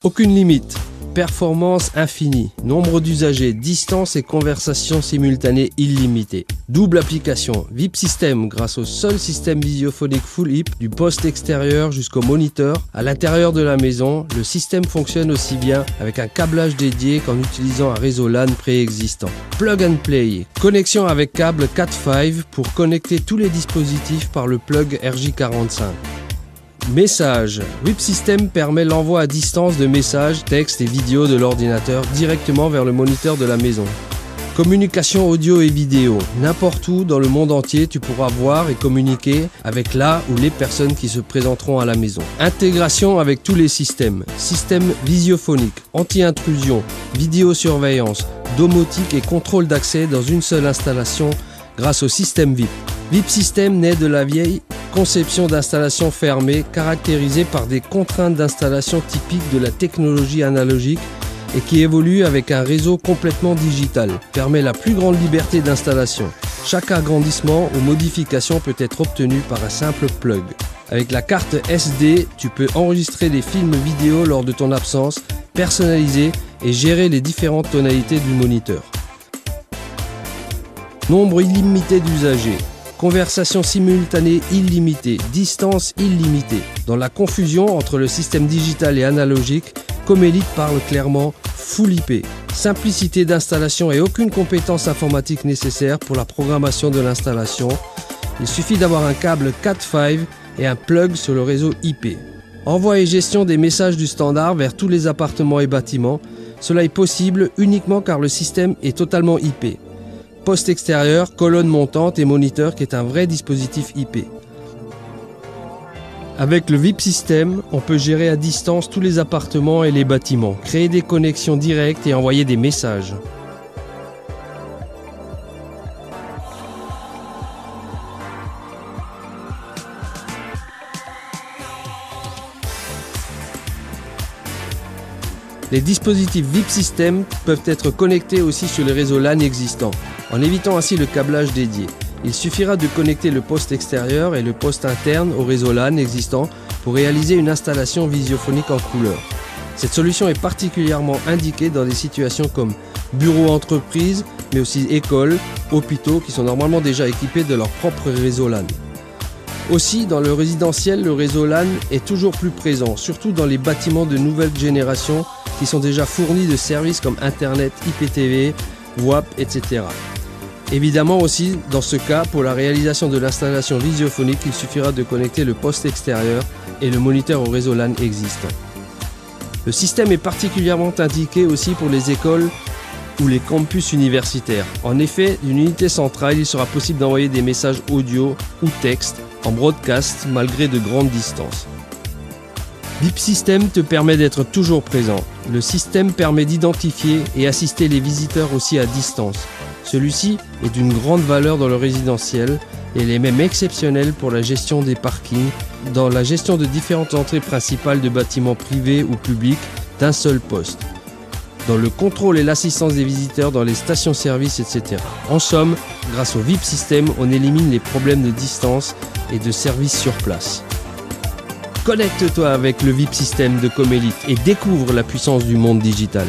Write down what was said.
Aucune limite, performance infinie, nombre d'usagers, distance et conversation simultanée illimitée. Double application, VIP System grâce au seul système visiophonique Full IP du poste extérieur jusqu'au moniteur. À l'intérieur de la maison, le système fonctionne aussi bien avec un câblage dédié qu'en utilisant un réseau LAN préexistant. Plug and Play, connexion avec câble Cat5 pour connecter tous les dispositifs par le plug RJ45. Message. VIP System permet l'envoi à distance de messages, textes et vidéos de l'ordinateur directement vers le moniteur de la maison. Communication audio et vidéo. N'importe où dans le monde entier, tu pourras voir et communiquer avec la ou les personnes qui se présenteront à la maison. Intégration avec tous les systèmes. Système visiophonique, anti-intrusion, vidéosurveillance, domotique et contrôle d'accès dans une seule installation grâce au système VIP. VIP System naît de la vieille conception d'installation fermée caractérisée par des contraintes d'installation typiques de la technologie analogique et qui évolue avec un réseau complètement digital, permet la plus grande liberté d'installation. Chaque agrandissement ou modification peut être obtenu par un simple plug. Avec la carte SD, tu peux enregistrer des films vidéo lors de ton absence, personnaliser et gérer les différentes tonalités du moniteur. Nombre illimité d'usagers. Conversation simultanée illimitée, distance illimitée. Dans la confusion entre le système digital et analogique, Comelite parle clairement Full IP. Simplicité d'installation et aucune compétence informatique nécessaire pour la programmation de l'installation. Il suffit d'avoir un câble Cat5 et un plug sur le réseau IP. Envoi et gestion des messages du standard vers tous les appartements et bâtiments. Cela est possible uniquement car le système est totalement IP. Poste extérieur, colonne montante et moniteur qui est un vrai dispositif IP. Avec le VIP System, on peut gérer à distance tous les appartements et les bâtiments, créer des connexions directes et envoyer des messages. Les dispositifs VIP System peuvent être connectés aussi sur les réseaux LAN existants, en évitant ainsi le câblage dédié. Il suffira de connecter le poste extérieur et le poste interne au réseau LAN existant pour réaliser une installation visiophonique en couleur. Cette solution est particulièrement indiquée dans des situations comme bureaux entreprises, mais aussi écoles, hôpitaux qui sont normalement déjà équipés de leur propre réseau LAN. Aussi, dans le résidentiel, le réseau LAN est toujours plus présent, surtout dans les bâtiments de nouvelle génération qui sont déjà fournis de services comme Internet, IPTV, WAP, etc. Évidemment aussi, dans ce cas, pour la réalisation de l'installation visiophonique, il suffira de connecter le poste extérieur et le moniteur au réseau LAN existant. Le système est particulièrement indiqué aussi pour les écoles ou les campus universitaires. En effet, d'une unité centrale, il sera possible d'envoyer des messages audio ou texte en broadcast malgré de grandes distances. VIP System te permet d'être toujours présent. Le système permet d'identifier et assister les visiteurs aussi à distance. Celui-ci est d'une grande valeur dans le résidentiel et il est même exceptionnel pour la gestion des parkings, dans la gestion de différentes entrées principales de bâtiments privés ou publics d'un seul poste, dans le contrôle et l'assistance des visiteurs dans les stations-service, etc. En somme, grâce au VIP System, on élimine les problèmes de distance et de service sur place. Connecte-toi avec le VIP System de Comelite et découvre la puissance du monde digital.